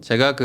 제가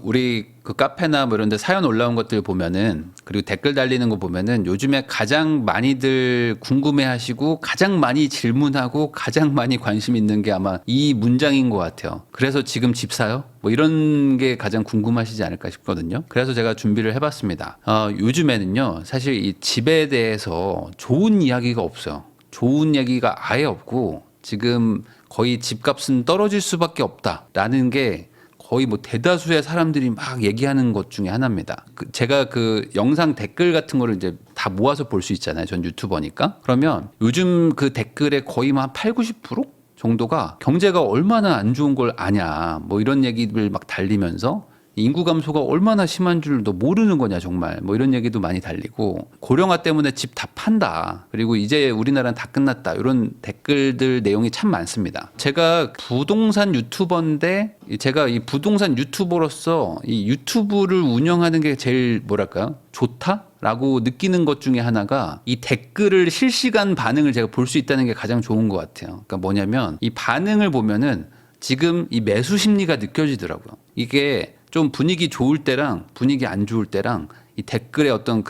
우리 카페나 뭐 이런 데 사연 올라온 것들 보면은, 그리고 댓글 달리는 거 보면은 요즘에 가장 많이들 궁금해 하시고 가장 많이 질문하고 가장 많이 관심 있는 게 아마 이 문장인 것 같아요. 그래서 지금 집 사요? 뭐 이런 게 가장 궁금하시지 않을까 싶거든요. 그래서 제가 준비를 해봤습니다. 요즘에는요, 사실 이 집에 대해서 좋은 이야기가 없어요. 좋은 얘기가 아예 없고 지금 거의 집값은 떨어질 수밖에 없다라는 게 거의 뭐 대다수의 사람들이 막 얘기하는 것 중에 하나입니다. 제가 영상 댓글 같은 거를 이제 다 모아서 볼 수 있잖아요. 전 유튜버니까. 그러면 요즘 그 댓글의 거의 한 8, 90% 정도가 경제가 얼마나 안 좋은 걸 아냐, 뭐 이런 얘기를 막 달리면서 인구 감소가 얼마나 심한 줄 너 모르는 거냐 정말, 뭐 이런 얘기도 많이 달리고, 고령화 때문에 집 다 판다, 그리고 이제 우리나라는 다 끝났다, 이런 댓글들 내용이 참 많습니다. 제가 부동산 유튜버인데, 제가 이 부동산 유튜버로서 이 유튜브를 운영하는 게 제일 뭐랄까요, 좋다? 라고 느끼는 것 중에 하나가 이 댓글을 실시간 반응을 제가 볼 수 있다는 게 가장 좋은 것 같아요. 그러니까 뭐냐면 이 반응을 보면은 지금 이 매수 심리가 느껴지더라고요. 이게 좀 분위기 좋을 때랑 분위기 안 좋을 때랑 이 댓글의 어떤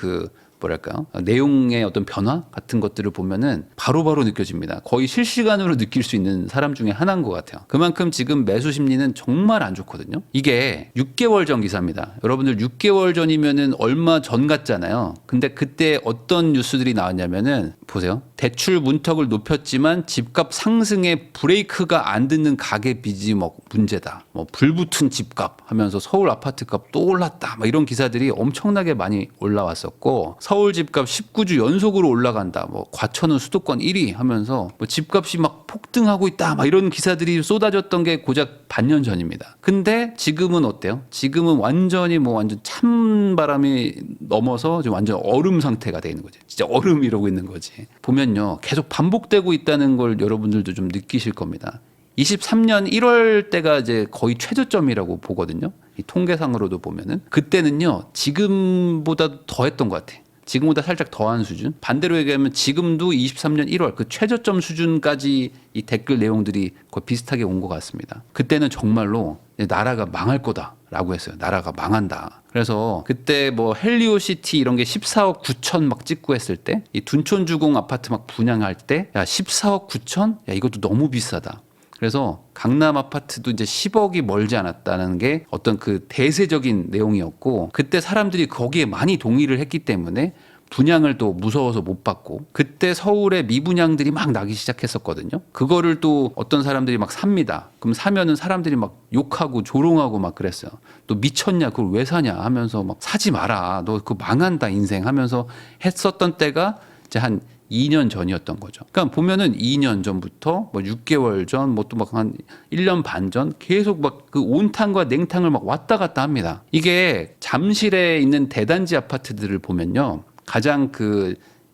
뭐랄까요, 내용의 어떤 변화 같은 것들을 보면은 바로바로 느껴집니다. 거의 실시간으로 느낄 수 있는 사람 중에 하나인 것 같아요. 그만큼 지금 매수 심리는 정말 안 좋거든요. 이게 6개월 전 기사입니다. 여러분들 6개월 전이면은 얼마 전 같잖아요. 근데 그때 어떤 뉴스들이 나왔냐면은 보세요. 대출 문턱을 높였지만 집값 상승에 브레이크가 안 듣는 가계 빚이 뭐 문제다, 뭐 불붙은 집값 하면서 서울 아파트값 또 올랐다, 막 이런 기사들이 엄청나게 많이 올라왔었고, 서울 집값 19주 연속으로 올라간다, 뭐 과천은 수도권 1위 하면서 뭐 집값이 막 폭등하고 있다, 막 이런 기사들이 쏟아졌던 게 고작 반년 전입니다. 근데 지금은 어때요? 지금은 완전히 완전 찬바람이 넘어서 지금 완전 얼음 상태가 돼 있는 거지. 진짜 얼음 이러고 있는 거지. 보면요, 계속 반복되고 있다는 걸 여러분들도 좀 느끼실 겁니다. 23년 1월 때가 이제 거의 최저점이라고 보거든요. 이 통계상으로도 보면은 그때는요, 지금보다 더 했던 것 같아. 지금보다 살짝 더한 수준. 반대로 얘기하면 지금도 23년 1월 그 최저점 수준까지 이 댓글 내용들이 거의 비슷하게 온 것 같습니다. 그때는 정말로 나라가 망할 거다라고 했어요. 나라가 망한다. 그래서 그때 뭐 헬리오시티 이런 게 14억 9천 막 찍고 했을 때, 이 둔촌주공 아파트 막 분양할 때, 야 14억 9천? 야 이것도 너무 비싸다. 그래서 강남 아파트도 이제 10억이 멀지 않았다는 게 어떤 대세적인 내용이었고, 그때 사람들이 거기에 많이 동의를 했기 때문에 분양을 또 무서워서 못 받고, 그때 서울에 미분양들이 막 나기 시작했었거든요. 그거를 또 어떤 사람들이 막 삽니다. 그럼 사면은 사람들이 막 욕하고 조롱하고 막 그랬어요. 너 미쳤냐, 그걸 왜 사냐 하면서 막 사지 마라, 너 그거 망한다 인생 하면서 했었던 때가 이제 한 2년 전이었던 거죠. 그러니까 보면은 2년 전부터 뭐 6개월 전, 뭐 또 막 한 1년 반 전 계속 막 온탕과 냉탕을 막 왔다 갔다 합니다. 이게 잠실에 있는 대단지 아파트들을 보면요, 가장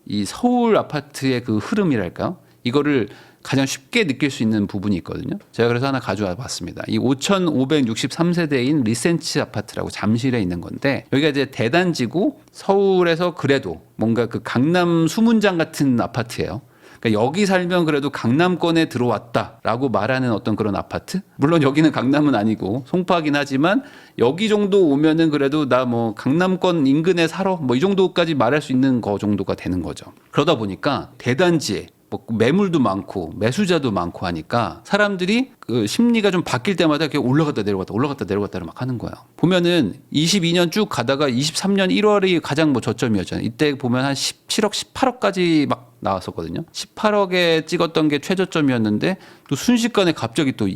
이 서울 아파트의 흐름이랄까요? 이거를 가장 쉽게 느낄 수 있는 부분이 있거든요. 제가 그래서 하나 가져와 봤습니다. 이 5,563세대인 리센츠 아파트라고 잠실에 있는 건데, 여기가 이제 대단지고 서울에서 그래도 뭔가 강남 수문장 같은 아파트예요. 그러니까 여기 살면 그래도 강남권에 들어왔다라고 말하는 어떤 그런 아파트? 물론 여기는 강남은 아니고 송파긴 하지만 여기 정도 오면은 그래도 나 뭐 강남권 인근에 살아, 뭐 이 정도까지 말할 수 있는 거 정도가 되는 거죠. 그러다 보니까 대단지에 뭐 매물도 많고 매수자도 많고 하니까 사람들이 심리가 좀 바뀔 때마다 이렇게 올라갔다 내려갔다 올라갔다 내려갔다를 막 하는 거예요. 보면은 22년 쭉 가다가 23년 1월이 가장 뭐 저점이었잖아요. 이때 보면 한 17억, 18억까지 막 나왔었거든요. 18억에 찍었던 게 최저점이었는데 또 순식간에 갑자기 또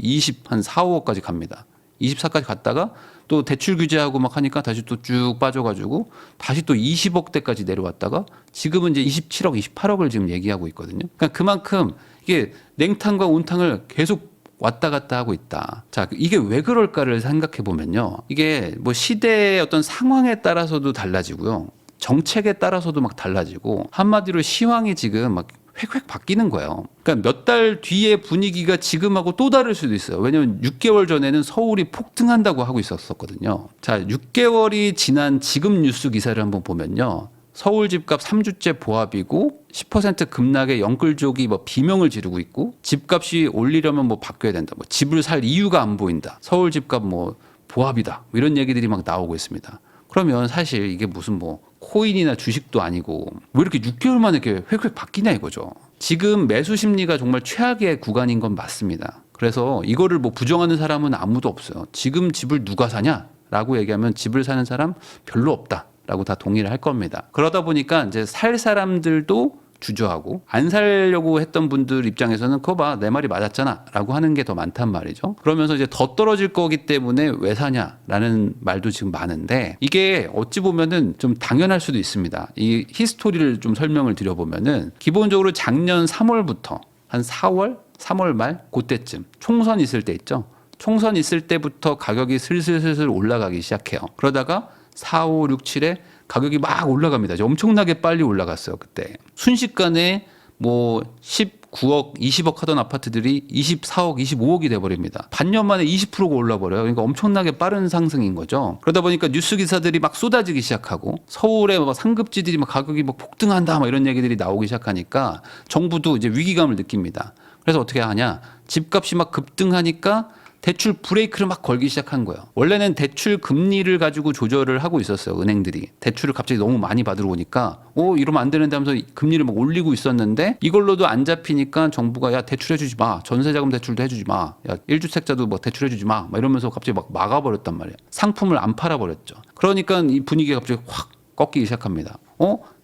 한 4, 5억까지 갑니다. 24까지 갔다가 또 대출 규제하고 막 하니까 다시 또 쭉 빠져가지고 다시 또 20억대까지 내려왔다가 지금은 이제 27억, 28억을 지금 얘기하고 있거든요. 그러니까 그만큼 이게 냉탕과 온탕을 계속 왔다 갔다 하고 있다. 자, 이게 왜 그럴까를 생각해 보면요, 이게 뭐 시대의 어떤 상황에 따라서도 달라지고요, 정책에 따라서도 막 달라지고, 한마디로 시황이 지금 막 획획 바뀌는 거예요. 그러니까 몇 달 뒤에 분위기가 지금하고 또 다를 수도 있어요. 왜냐하면 6개월 전에는 서울이 폭등한다고 하고 있었거든요. 자, 6개월이 지난 지금 뉴스 기사를 한번 보면요, 서울 집값 3주째 보합이고 10% 급락에 영끌족이 뭐 비명을 지르고 있고, 집값이 올리려면 뭐 바뀌어야 된다, 뭐 집을 살 이유가 안 보인다, 서울 집값 뭐 보합이다. 이런 얘기들이 막 나오고 있습니다. 그러면 사실 이게 무슨 뭐 코인이나 주식도 아니고 왜 이렇게 6개월 만에 이렇게 획획 바뀌냐 이거죠. 지금 매수 심리가 정말 최악의 구간인 건 맞습니다. 그래서 이거를 뭐 부정하는 사람은 아무도 없어요. 지금 집을 누가 사냐라고 얘기하면 집을 사는 사람 별로 없다라고 다 동의를 할 겁니다. 그러다 보니까 이제 살 사람들도 주저하고 안 살려고 했던 분들 입장에서는 그거 봐, 내 말이 맞았잖아 라고 하는 게 더 많단 말이죠. 그러면서 이제 더 떨어질 거기 때문에 왜 사냐라는 말도 지금 많은데, 이게 어찌 보면은 좀 당연할 수도 있습니다. 이 히스토리를 좀 설명을 드려보면은 기본적으로 작년 3월부터 한 4월 3월 말 그때쯤 총선 있을 때 있죠. 총선 있을 때부터 가격이 슬슬 올라가기 시작해요. 그러다가 4, 5, 6, 7에 가격이 막 올라갑니다. 엄청나게 빨리 올라갔어요. 그때 순식간에 뭐 19억, 20억 하던 아파트들이 24억, 25억이 돼버립니다. 반년 만에 20%가 올라버려요. 그러니까 엄청나게 빠른 상승인 거죠. 그러다 보니까 뉴스 기사들이 막 쏟아지기 시작하고 서울의 막 상급지들이 막 가격이 막 폭등한다 막 이런 얘기들이 나오기 시작하니까 정부도 이제 위기감을 느낍니다. 그래서 어떻게 하냐? 집값이 막 급등하니까 대출 브레이크를 막 걸기 시작한 거예요. 원래는 대출 금리를 가지고 조절을 하고 있었어요. 은행들이. 대출을 갑자기 너무 많이 받으러 오니까 이러면 안 되는데 하면서 금리를 막 올리고 있었는데, 이걸로도 안 잡히니까 정부가 야 대출해 주지 마. 전세자금 대출도 해주지 마. 야 1주택자도 뭐 대출해 주지 마. 막 이러면서 갑자기 막 막아버렸단 말이에요. 상품을 안 팔아버렸죠. 그러니까 이 분위기가 갑자기 확 꺾이기 시작합니다.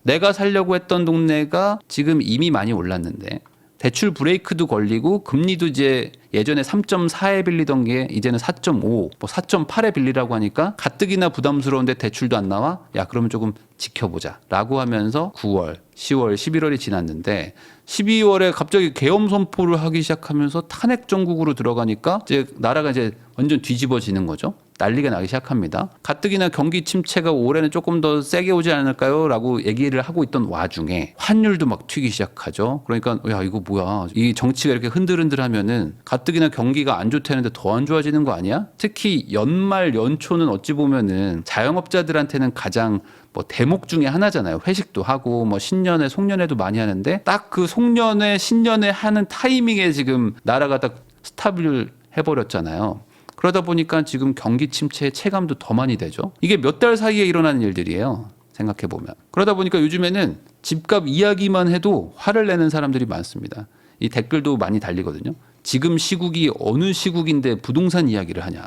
내가 살려고 했던 동네가 지금 이미 많이 올랐는데 대출 브레이크도 걸리고 금리도 이제 예전에 3.4에 빌리던 게 이제는 4.5, 뭐 4.8에 빌리라고 하니까 가뜩이나 부담스러운데 대출도 안 나와? 야, 그러면 조금 지켜보자 라고 하면서 9월, 10월, 11월이 지났는데 12월에 갑자기 계엄 선포를 하기 시작하면서 탄핵 정국으로 들어가니까 이제 나라가 이제 완전 뒤집어지는 거죠. 난리가 나기 시작합니다. 가뜩이나 경기 침체가 올해는 조금 더 세게 오지 않을까요? 라고 얘기를 하고 있던 와중에 환율도 막 튀기 시작하죠. 그러니까 야 이거 뭐야, 이 정치가 이렇게 흔들흔들하면은 가뜩이나 경기가 안 좋다는데 더 안 좋아지는 거 아니야? 특히 연말 연초는 어찌 보면은 자영업자들한테는 가장 뭐 대목 중에 하나잖아요. 회식도 하고 뭐 신년에 송년회도 많이 하는데 딱 그 송년회 신년회 하는 타이밍에 지금 나라가 딱 스탑을 해버렸잖아요. 그러다 보니까 지금 경기 침체의 체감도 더 많이 되죠. 이게 몇 달 사이에 일어나는 일들이에요. 생각해보면. 그러다 보니까 요즘에는 집값 이야기만 해도 화를 내는 사람들이 많습니다. 이 댓글도 많이 달리거든요. 지금 시국이 어느 시국인데 부동산 이야기를 하냐.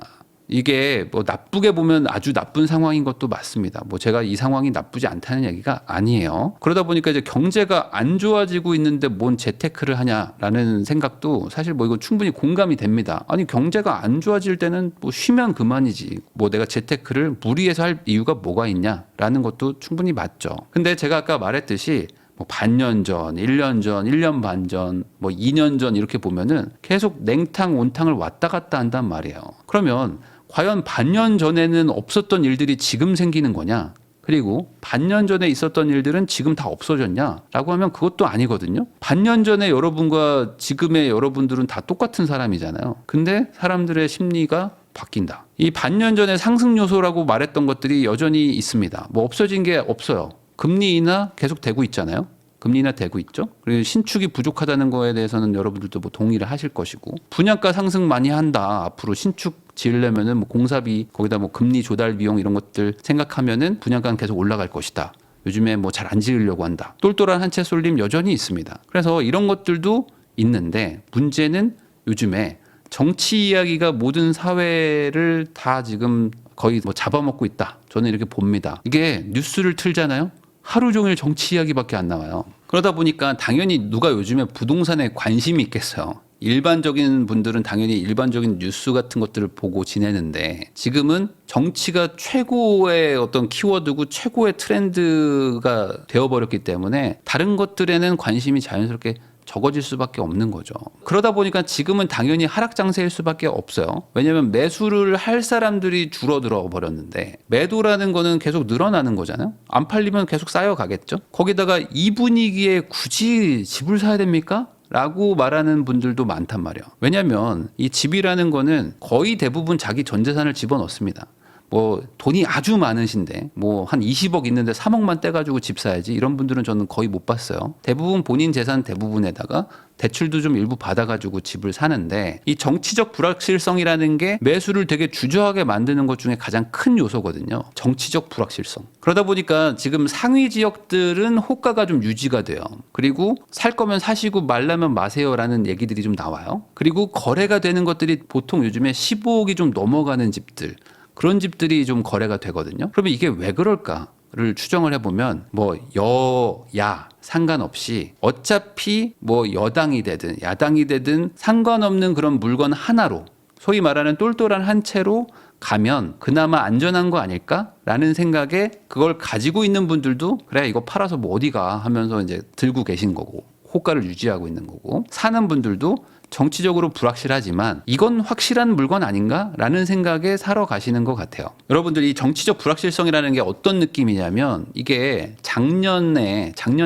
이게 뭐 나쁘게 보면 아주 나쁜 상황인 것도 맞습니다. 뭐 제가 이 상황이 나쁘지 않다는 얘기가 아니에요. 그러다 보니까 이제 경제가 안 좋아지고 있는데 뭔 재테크를 하냐라는 생각도 사실 뭐 이거 충분히 공감이 됩니다. 아니 경제가 안 좋아질 때는 뭐 쉬면 그만이지. 뭐 내가 재테크를 무리해서 할 이유가 뭐가 있냐라는 것도 충분히 맞죠. 근데 제가 아까 말했듯이 뭐 반년 전, 1년 전, 1년 반 전, 뭐 2년 전 이렇게 보면은 계속 냉탕, 온탕을 왔다 갔다 한단 말이에요. 그러면 과연 반년 전에는 없었던 일들이 지금 생기는 거냐? 그리고 반년 전에 있었던 일들은 지금 다 없어졌냐? 라고 하면 그것도 아니거든요. 반년 전에 여러분과 지금의 여러분들은 다 똑같은 사람이잖아요. 근데 사람들의 심리가 바뀐다. 이 반년 전에 상승 요소라고 말했던 것들이 여전히 있습니다. 뭐 없어진 게 없어요. 금리 인하 계속 되고 있잖아요. 금리 인하 되고 있죠. 그리고 신축이 부족하다는 거에 대해서는 여러분들도 뭐 동의를 하실 것이고, 분양가 상승 많이 한다. 앞으로 신축 지으려면은 뭐 공사비 거기다 뭐 금리 조달 비용 이런 것들 생각하면은 분양가는 계속 올라갈 것이다. 요즘에 뭐 잘 안 지으려고 한다. 똘똘한 한 채 쏠림 여전히 있습니다. 그래서 이런 것들도 있는데 문제는 요즘에 정치 이야기가 모든 사회를 다 지금 거의 뭐 잡아먹고 있다. 저는 이렇게 봅니다. 이게 뉴스를 틀잖아요. 하루 종일 정치 이야기밖에 안 나와요. 그러다 보니까 당연히 누가 요즘에 부동산에 관심이 있겠어요. 일반적인 분들은 당연히 일반적인 뉴스 같은 것들을 보고 지내는데, 지금은 정치가 최고의 어떤 키워드고 최고의 트렌드가 되어버렸기 때문에 다른 것들에는 관심이 자연스럽게 적어질 수밖에 없는 거죠. 그러다 보니까 지금은 당연히 하락 장세일 수밖에 없어요. 왜냐하면 매수를 할 사람들이 줄어들어 버렸는데 매도라는 거는 계속 늘어나는 거잖아요. 안 팔리면 계속 쌓여가겠죠. 거기다가 이 분위기에 굳이 집을 사야 됩니까? 라고 말하는 분들도 많단 말이에요. 왜냐하면 이 집이라는 거는 거의 대부분 자기 전 재산을 집어넣습니다. 뭐 돈이 아주 많으신데 뭐 한 20억 있는데 3억만 떼가지고 집 사야지 이런 분들은 저는 거의 못 봤어요. 대부분 본인 재산 대부분에다가 대출도 좀 일부 받아가지고 집을 사는데 이 정치적 불확실성이라는 게 매수를 되게 주저하게 만드는 것 중에 가장 큰 요소거든요. 정치적 불확실성. 그러다 보니까 지금 상위 지역들은 호가가 좀 유지가 돼요. 그리고 살 거면 사시고 말라면 마세요라는 얘기들이 좀 나와요. 그리고 거래가 되는 것들이 보통 요즘에 15억이 좀 넘어가는 집들 그런 집들이 좀 거래가 되거든요. 그러면 이게 왜 그럴까를 추정을 해보면 뭐 여야 상관없이 어차피 뭐 여당이 되든 야당이 되든 상관없는 그런 물건 하나로 소위 말하는 똘똘한 한 채로 가면 그나마 안전한 거 아닐까라는 생각에 그걸 가지고 있는 분들도 그래 이거 팔아서 뭐 어디가 하면서 이제 들고 계신 거고 호가를 유지하고 있는 거고 사는 분들도 정치적으로 불확실하지만 이건 확실한 물건 아닌가라는 생각에 사러 가시는 것 같아요. 여러분들 이 정치적 불확실성이라는 게 어떤 느낌이냐면 이게 작년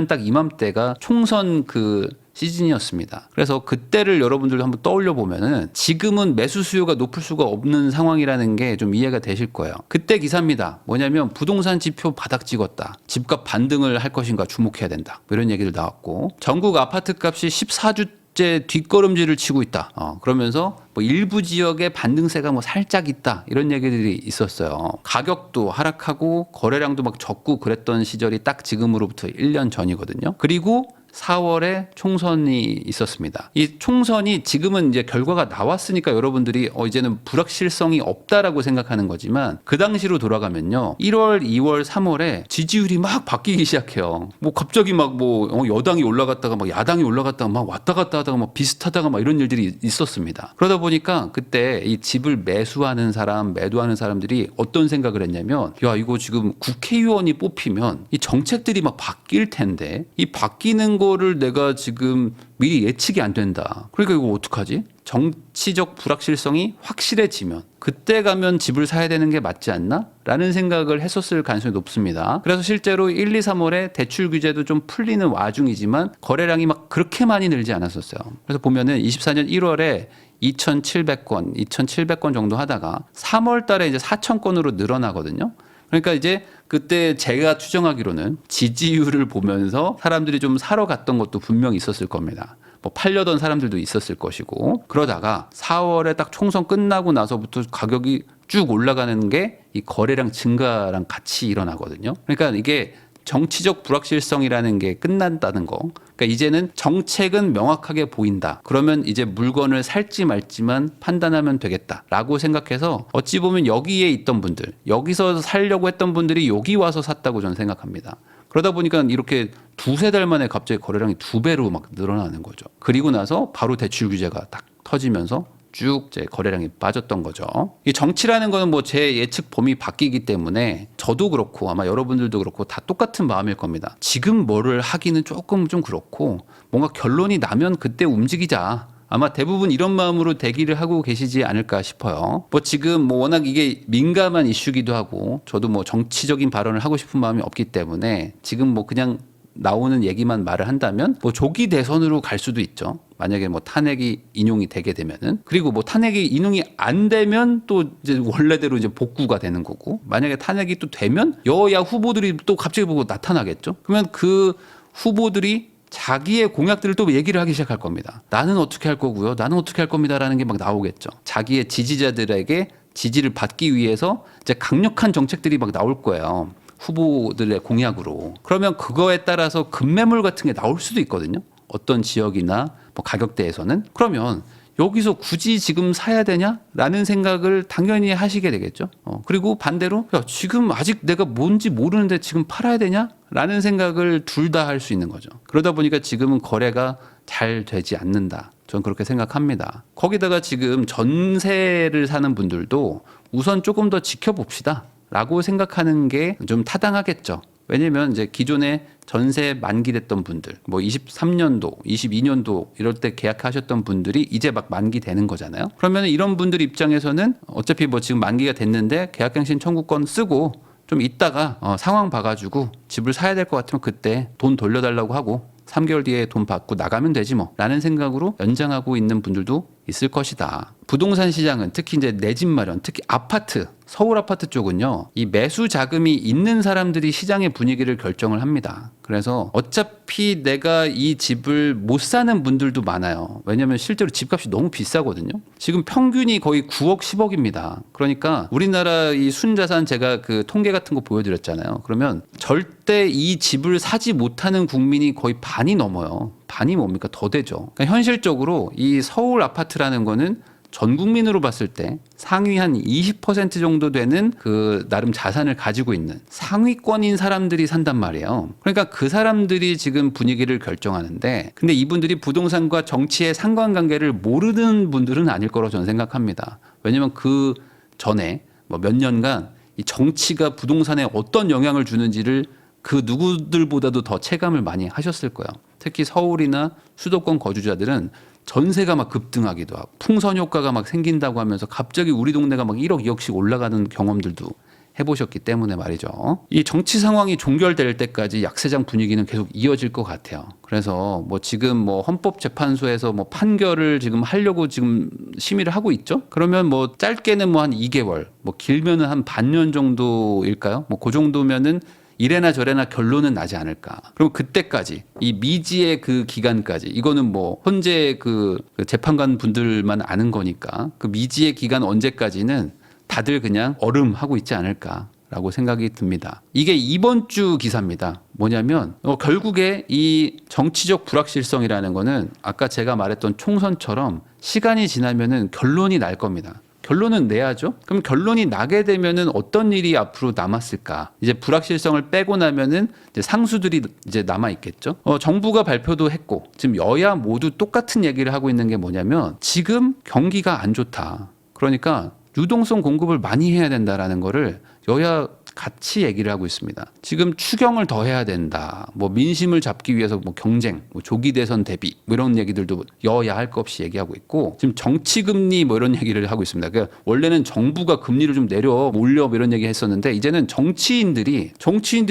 딱 이맘때가 총선 그 시즌이었습니다. 그래서 그때를 여러분들도 한번 떠올려 보면은 지금은 매수 수요가 높을 수가 없는 상황이라는 게 좀 이해가 되실 거예요. 그때 기사입니다. 뭐냐면 부동산 지표 바닥 찍었다. 집값 반등을 할 것인가 주목해야 된다. 뭐 이런 얘기들 나왔고 전국 아파트 값이 14주 뒷걸음질을 치고 있다. 그러면서 뭐 일부 지역에 반등세가 뭐 살짝 있다. 이런 얘기들이 있었어요. 가격도 하락하고 거래량도 막 적고 그랬던 시절이 딱 지금으로부터 1년 전이거든요. 그리고 4월에 총선이 있었습니다. 이 총선이 지금은 이제 결과가 나왔으니까 여러분들이 이제는 불확실성이 없다라고 생각하는 거지만 그 당시로 돌아가면요. 1월, 2월, 3월에 지지율이 막 바뀌기 시작해요. 뭐 갑자기 막 뭐 여당이 올라갔다가 막 야당이 올라갔다가 막 왔다 갔다 하다가 막 비슷하다가 막 이런 일들이 있었습니다. 그러다 보니까 그때 이 집을 매수하는 사람, 매도하는 사람들이 어떤 생각을 했냐면 야, 이거 지금 국회의원이 뽑히면 이 정책들이 막 바뀔 텐데 이 바뀌는 거를 내가 지금 미리 예측이 안 된다. 그러니까 이거 어떡하지? 정치적 불확실성이 확실해지면 그때 가면 집을 사야 되는 게 맞지 않나? 라는 생각을 했었을 가능성이 높습니다. 그래서 실제로 1, 2, 3월에 대출 규제도 좀 풀리는 와중이지만 거래량이 막 그렇게 많이 늘지 않았었어요. 그래서 보면은 24년 1월에 2,700건 정도 하다가 3월 달에 이제 4,000건으로 늘어나거든요. 그러니까 이제 그때 제가 추정하기로는 지지율을 보면서 사람들이 좀 사러 갔던 것도 분명히 있었을 겁니다. 뭐 팔려던 사람들도 있었을 것이고 그러다가 4월에 딱 총선 끝나고 나서부터 가격이 쭉 올라가는 게 이 거래량 증가랑 같이 일어나거든요. 그러니까 이게 정치적 불확실성이라는 게 끝난다는 거. 그러니까 이제는 정책은 명확하게 보인다. 그러면 이제 물건을 살지 말지만 판단하면 되겠다라고 생각해서 어찌 보면 여기에 있던 분들, 여기서 살려고 했던 분들이 여기 와서 샀다고 저는 생각합니다. 그러다 보니까 이렇게 두세 달 만에 갑자기 거래량이 2배로 막 늘어나는 거죠. 그리고 나서 바로 대출 규제가 딱 터지면서 쭉 이제 거래량이 빠졌던 거죠. 이 정치라는 거는 뭐 제 예측 범위 바뀌기 때문에 저도 그렇고 아마 여러분들도 그렇고 다 똑같은 마음일 겁니다. 지금 뭐를 하기는 조금 좀 그렇고 뭔가 결론이 나면 그때 움직이자. 아마 대부분 이런 마음으로 대기를 하고 계시지 않을까 싶어요. 뭐 지금 뭐 워낙 이게 민감한 이슈기도 하고 저도 뭐 정치적인 발언을 하고 싶은 마음이 없기 때문에 지금 뭐 그냥 나오는 얘기만 말을 한다면 뭐 조기 대선으로 갈 수도 있죠. 만약에 뭐 탄핵이 인용이 되게 되면은 그리고 뭐 탄핵이 인용이 안 되면 또 이제 원래대로 이제 복구가 되는 거고 만약에 탄핵이 또 되면 여야 후보들이 또 갑자기 보고 나타나겠죠. 그러면 그 후보들이 자기의 공약들을 또 얘기를 하기 시작할 겁니다. 나는 어떻게 할 거고요. 나는 어떻게 할 겁니다라는 게 막 나오겠죠. 자기의 지지자들에게 지지를 받기 위해서 이제 강력한 정책들이 막 나올 거예요. 후보들의 공약으로. 그러면 그거에 따라서 급매물 같은 게 나올 수도 있거든요. 어떤 지역이나 뭐 가격대에서는. 그러면 여기서 굳이 지금 사야 되냐라는 생각을 당연히 하시게 되겠죠. 그리고 반대로 야, 지금 아직 내가 뭔지 모르는데 지금 팔아야 되냐라는 생각을 둘 다 할 수 있는 거죠. 그러다 보니까 지금은 거래가 잘 되지 않는다. 저는 그렇게 생각합니다. 거기다가 지금 전세를 사는 분들도 우선 조금 더 지켜봅시다. 라고 생각하는 게 좀 타당하겠죠. 왜냐면 이제 기존에 전세 만기됐던 분들, 뭐 23년도, 22년도 이럴 때 계약하셨던 분들이 이제 막 만기되는 거잖아요. 그러면 이런 분들 입장에서는 어차피 뭐 지금 만기가 됐는데 계약갱신 청구권 쓰고 좀 있다가 상황 봐가지고 집을 사야 될 것 같으면 그때 돈 돌려달라고 하고 3개월 뒤에 돈 받고 나가면 되지 뭐 라는 생각으로 연장하고 있는 분들도 있을 것이다. 부동산 시장은 특히 이제 내 집 마련, 특히 아파트, 서울 아파트 쪽은요, 이 매수 자금이 있는 사람들이 시장의 분위기를 결정을 합니다. 그래서 어차피 내가 이 집을 못 사는 분들도 많아요. 왜냐하면 실제로 집값이 너무 비싸거든요. 지금 평균이 거의 9억, 10억입니다. 그러니까 우리나라 이 순자산 제가 그 통계 같은 거 보여드렸잖아요. 그러면 절대 이 집을 사지 못하는 국민이 거의 반이 넘어요. 반이 뭡니까? 더 되죠. 그러니까 현실적으로 이 서울 아파트라는 거는 전 국민으로 봤을 때 상위 한 20% 정도 되는 그 나름 자산을 가지고 있는 상위권인 사람들이 산단 말이에요. 그러니까 그 사람들이 지금 분위기를 결정하는데, 근데 이분들이 부동산과 정치의 상관관계를 모르는 분들은 아닐 거라고 저는 생각합니다. 왜냐면 그 전에 뭐 몇 년간 이 정치가 부동산에 어떤 영향을 주는지를 그 누구들보다도 더 체감을 많이 하셨을 거예요. 특히 서울이나 수도권 거주자들은 전세가 막 급등하기도 하고 풍선 효과가 막 생긴다고 하면서 갑자기 우리 동네가 막 1억, 2억씩 올라가는 경험들도 해보셨기 때문에 말이죠. 이 정치 상황이 종결될 때까지 약세장 분위기는 계속 이어질 것 같아요. 그래서 뭐 지금 뭐 헌법재판소에서 뭐 판결을 지금 하려고 지금 심의를 하고 있죠. 그러면 뭐 짧게는 뭐 한 2개월, 뭐 길면은 한 반년 정도일까요? 뭐 그 정도면은 이래나 저래나 결론은 나지 않을까. 그럼 그때까지 이 미지의 그 기간까지, 이거는 뭐 현재 그 재판관 분들만 아는 거니까 그 미지의 기간 언제까지는 다들 그냥 얼음하고 있지 않을까라고 생각이 듭니다. 이게 이번 주 기사입니다. 뭐냐면 결국에 이 정치적 불확실성이라는 거는 아까 제가 말했던 총선처럼 시간이 지나면은 결론이 날 겁니다. 결론은 내야죠. 그럼 결론이 나게 되면은 어떤 일이 앞으로 남았을까? 이제 불확실성을 빼고 나면은 이제 상수들이 이제 남아 있겠죠. 정부가 발표도 했고 지금 여야 모두 똑같은 얘기를 하고 있는 게 뭐냐면 지금 경기가 안 좋다. 그러니까 유동성 공급을 많이 해야 된다라는 거를 여야 같이 얘기를 하고 있습니다. 지금 추경을 더 해야 된다. 뭐 민심을 잡기 위해서 뭐 경쟁, 뭐 조기 대선 대비 뭐 이런 얘기들도 여야 할 것 없이 얘기하고 있고, 지금 정치 금리 뭐 이런 얘기를 하고 있습니다. 그러니까 원래는 정부가 금리를 좀 내려 올려 뭐 이런 얘기 했었는데 이제는 정치인들이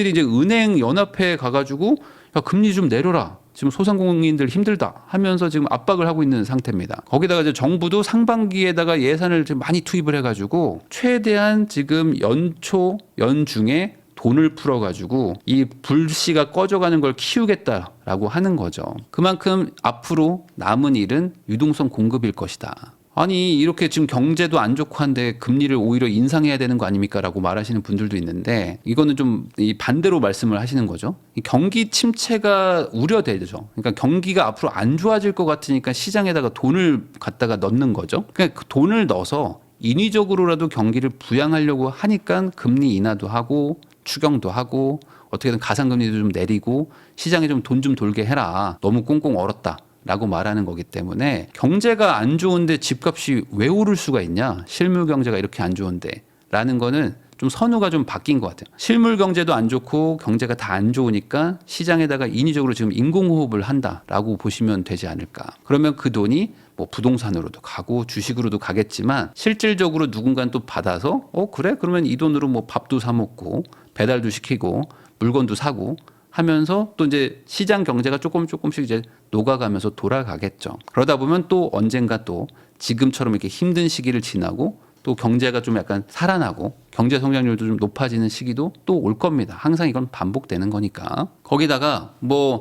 이제 은행 연합회에 가가지고 야, 금리 좀 내려라. 지금 소상공인들 힘들다 하면서 지금 압박을 하고 있는 상태입니다. 거기다가 이제 정부도 상반기에다가 예산을 좀 많이 투입을 해가지고 최대한 지금 연초, 연중에 돈을 풀어가지고 이 불씨가 꺼져가는 걸 키우겠다라고 하는 거죠. 그만큼 앞으로 남은 일은 유동성 공급일 것이다. 아니 이렇게 지금 경제도 안 좋고 한데 금리를 오히려 인상해야 되는 거 아닙니까? 라고 말하시는 분들도 있는데 이거는 좀 이 반대로 말씀을 하시는 거죠. 이 경기 침체가 우려되죠. 그러니까 경기가 앞으로 안 좋아질 것 같으니까 시장에다가 돈을 갖다가 넣는 거죠. 그러니까 그 돈을 넣어서 인위적으로라도 경기를 부양하려고 하니까 금리 인하도 하고 추경도 하고 어떻게든 가상금리도 좀 내리고 시장에 좀 돈 좀 돌게 해라. 너무 꽁꽁 얼었다. 라고 말하는 거기 때문에 경제가 안 좋은데 집값이 왜 오를 수가 있냐? 실물 경제가 이렇게 안 좋은데 라는 거는 좀 선우가 좀 바뀐 것 같아요. 실물 경제도 안 좋고 경제가 다 안 좋으니까 시장에다가 인위적으로 지금 인공호흡을 한다라고 보시면 되지 않을까. 그러면 그 돈이 뭐 부동산으로도 가고 주식으로도 가겠지만 실질적으로 누군가는 또 받아서 그래? 그러면 이 돈으로 뭐 밥도 사 먹고 배달도 시키고 물건도 사고 하면서 또 이제 시장 경제가 조금씩 이제 녹아가면서 돌아가겠죠. 그러다 보면 또 언젠가 또 지금처럼 이렇게 힘든 시기를 지나고 또 경제가 좀 약간 살아나고 경제 성장률도 좀 높아지는 시기도 또 올 겁니다. 항상 이건 반복되는 거니까. 거기다가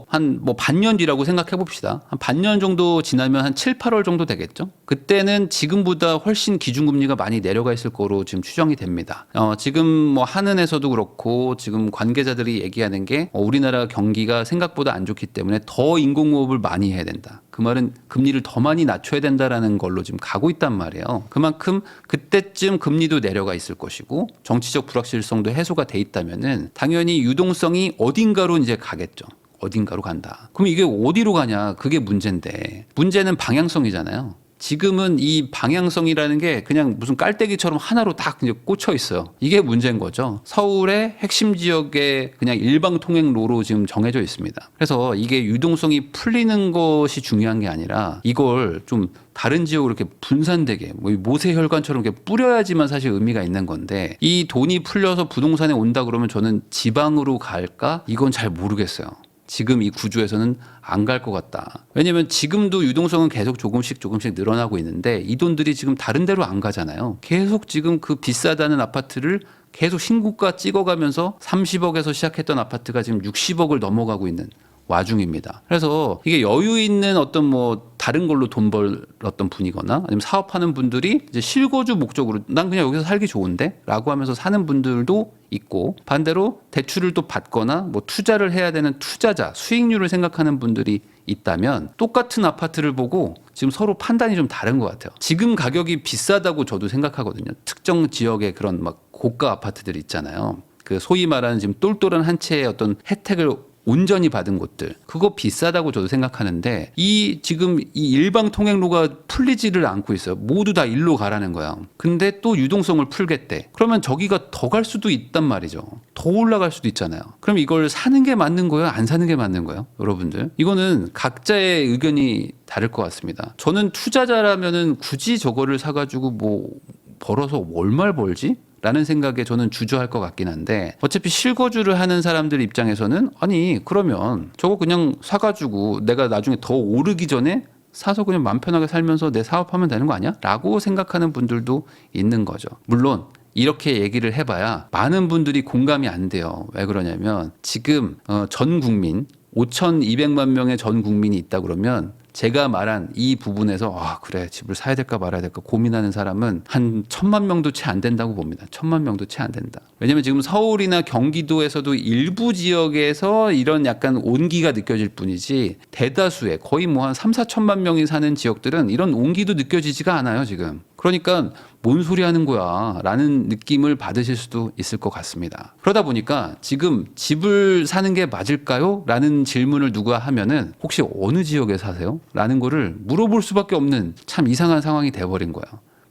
한 반년 뒤라고 생각해 봅시다. 한 반년 정도 지나면 한 7, 8월 정도 되겠죠. 그때는 지금보다 훨씬 기준금리가 많이 내려가 있을 거로 지금 추정이 됩니다. 지금 뭐 한은에서도 그렇고 지금 관계자들이 얘기하는 게 우리나라 경기가 생각보다 안 좋기 때문에 더 인공호흡을 많이 해야 된다. 그 말은 금리를 더 많이 낮춰야 된다라는 걸로 지금 가고 있단 말이에요. 그만큼 그때쯤 금리도 내려가 있을 것이고 정치적 불확실성도 해소가 돼 있다면은 당연히 유동성이 어딘가로 이제 가겠죠. 어딘가로 간다. 그럼 이게 어디로 가냐? 그게 문제인데 문제는 방향성이잖아요. 지금은 이 방향성이라는 게 그냥 무슨 깔때기처럼 하나로 딱 이제 꽂혀 있어요. 이게 문제인 거죠. 서울의 핵심 지역에 그냥 일방통행로로 지금 정해져 있습니다. 그래서 이게 유동성이 풀리는 것이 중요한 게 아니라 이걸 좀 다른 지역으로 이렇게 분산되게 뭐 모세혈관처럼 이렇게 뿌려야지만 사실 의미가 있는 건데 이 돈이 풀려서 부동산에 온다 그러면 저는 지방으로 갈까? 이건 잘 모르겠어요. 지금 이 구조에서는 안 갈 것 같다. 왜냐면 지금도 유동성은 계속 조금씩 늘어나고 있는데 이 돈들이 지금 다른 데로 안 가잖아요. 계속 지금 그 비싸다는 아파트를 계속 신고가 찍어가면서 30억에서 시작했던 아파트가 지금 60억을 넘어가고 있는 와중입니다. 그래서 이게 여유 있는 어떤 뭐 다른 걸로 돈 벌었던 분이거나 아니면 사업하는 분들이 이제 실거주 목적으로 난 그냥 여기서 살기 좋은데 라고 하면서 사는 분들도 있고, 반대로 대출을 또 받거나 뭐 투자를 해야 되는 투자자 수익률을 생각하는 분들이 있다면 똑같은 아파트를 보고 지금 서로 판단이 좀 다른 것 같아요. 지금 가격이 비싸다고 저도 생각하거든요. 특정 지역의 그런 막 고가 아파트들 있잖아요. 그 소위 말하는 지금 똘똘한 한 채의 어떤 혜택을 온전히 받은 곳들, 그거 비싸다고 저도 생각하는데 이 지금 이 일방 통행로가 풀리지를 않고 있어요. 모두 다 일로 가라는 거야. 근데 또 유동성을 풀겠대. 그러면 저기가 더 갈 수도 있단 말이죠. 더 올라갈 수도 있잖아요. 그럼 이걸 사는 게 맞는 거예요? 안 사는 게 맞는 거예요? 여러분들, 이거는 각자의 의견이 다를 것 같습니다. 저는 투자자라면은 굳이 저거를 사가지고 뭐 벌어서 얼마를 벌지? 라는 생각에 저는 주저할 것 같긴 한데, 어차피 실거주를 하는 사람들 입장에서는 아니 그러면 저거 그냥 사가지고 내가 나중에 더 오르기 전에 사서 그냥 맘 편하게 살면서 내 사업하면 되는 거 아니야? 라고 생각하는 분들도 있는 거죠. 물론 이렇게 얘기를 해봐야 많은 분들이 공감이 안 돼요. 왜 그러냐면 지금 전 국민 5,200만 명의 전 국민이 있다 그러면 제가 말한 이 부분에서 그래 집을 사야 될까 말아야 될까 고민하는 사람은 한 1,000만 명도 채 안 된다고 봅니다. 1,000만 명도 채 안 된다. 왜냐하면 지금 서울이나 경기도에서도 일부 지역에서 이런 약간 온기가 느껴질 뿐이지 대다수의 거의 뭐 한 3, 4천만 명이 사는 지역들은 이런 온기도 느껴지지가 않아요 지금. 그러니까 뭔 소리 하는 거야 라는 느낌을 받으실 수도 있을 것 같습니다. 그러다 보니까 지금 집을 사는 게 맞을까요? 라는 질문을 누가 하면은 혹시 어느 지역에 사세요? 라는 거를 물어볼 수밖에 없는 참 이상한 상황이 돼버린 거야.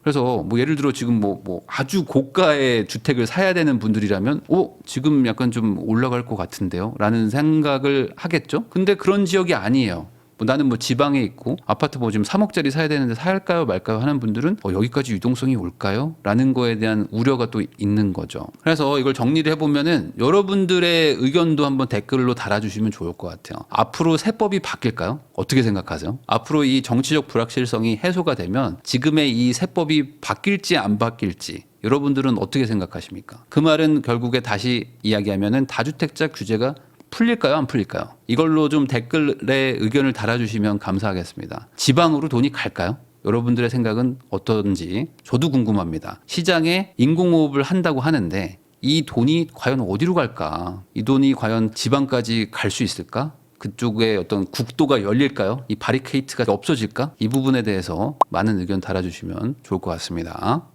그래서 뭐 예를 들어 지금 뭐 아주 고가의 주택을 사야 되는 분들이라면 지금 약간 좀 올라갈 것 같은데요? 라는 생각을 하겠죠? 근데 그런 지역이 아니에요. 나는 뭐 지방에 있고 아파트 뭐 지금 3억짜리 사야 되는데 살까요 말까요 하는 분들은 여기까지 유동성이 올까요? 라는 거에 대한 우려가 또 있는 거죠. 그래서 이걸 정리를 해보면은 여러분들의 의견도 한번 댓글로 달아주시면 좋을 것 같아요. 앞으로 세법이 바뀔까요? 어떻게 생각하세요? 앞으로 이 정치적 불확실성이 해소가 되면 지금의 이 세법이 바뀔지 안 바뀔지 여러분들은 어떻게 생각하십니까? 그 말은 결국에 다시 이야기하면은 다주택자 규제가 풀릴까요? 안 풀릴까요? 이걸로 좀 댓글에 의견을 달아주시면 감사하겠습니다. 지방으로 돈이 갈까요? 여러분들의 생각은 어떤지 저도 궁금합니다. 시장에 인공호흡을 한다고 하는데 이 돈이 과연 어디로 갈까? 이 돈이 과연 지방까지 갈 수 있을까? 그쪽에 어떤 국도가 열릴까요? 이 바리케이트가 없어질까? 이 부분에 대해서 많은 의견 달아주시면 좋을 것 같습니다.